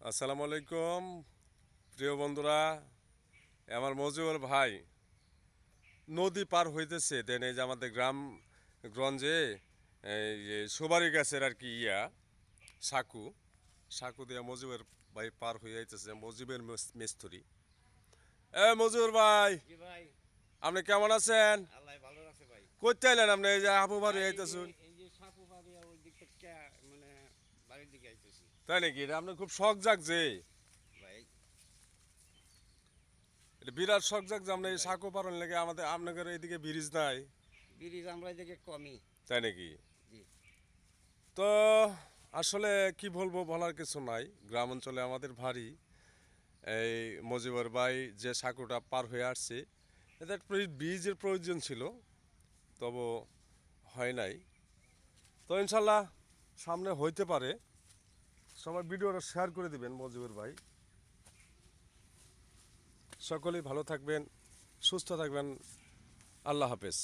আসসালামু আলাইকুম প্রিয় বন্ধুরা। আমার মজিবুর ভাই নদী পার হইতেছে দেন এই যে আমাদের গ্রামগঞ্জে এই যে সুপারি গাছের আর কি সাকু সাকু দিয়ে মজিবুর ভাই পার হয়ে যাইতেছে মজিবের মিস্ত্রি। মজিবুর ভাই, জি ভাই। আপনি কেমন আছেন? আল্লাহ ভালো আছে ভাই। কইতে আইলেন আপনি এই যে আপু বাড়ি ভাই আইতেছুন? এই যে সাপু বাড়ি ওই দিক থেকে মানে বাড়ির দিকে আইতেছি তাই নাকি? এটা আপনার খুব শখ জাগছে, ভাই। এটা বিরাট শখ জাগছে। আপনি জি এই ভাই, সাকু পারন লেগে আমাদের আপনাদের এইদিকে ব্রিজ নাই, ব্রিজ আমরা এদিকে কমই। তাই নাকি? জি তো আসলে কি বলবো, বলার কিছু নাই। গ্রাম অঞ্চলে আমাদের ভারী এই মজিবর ভাই যে সাঁকুটা পার হয়ে আসছে, এটা একটা বীজের প্রয়োজন ছিল, তবু হয় নাই। তো ইনশাল্লাহ সামনে হইতে পারে। সবাই ভিডিওটা শেয়ার করে দিবেন মজিবর ভাই। সকলেই ভালো থাকবেন, সুস্থ থাকবেন। আল্লাহ হাফেজ।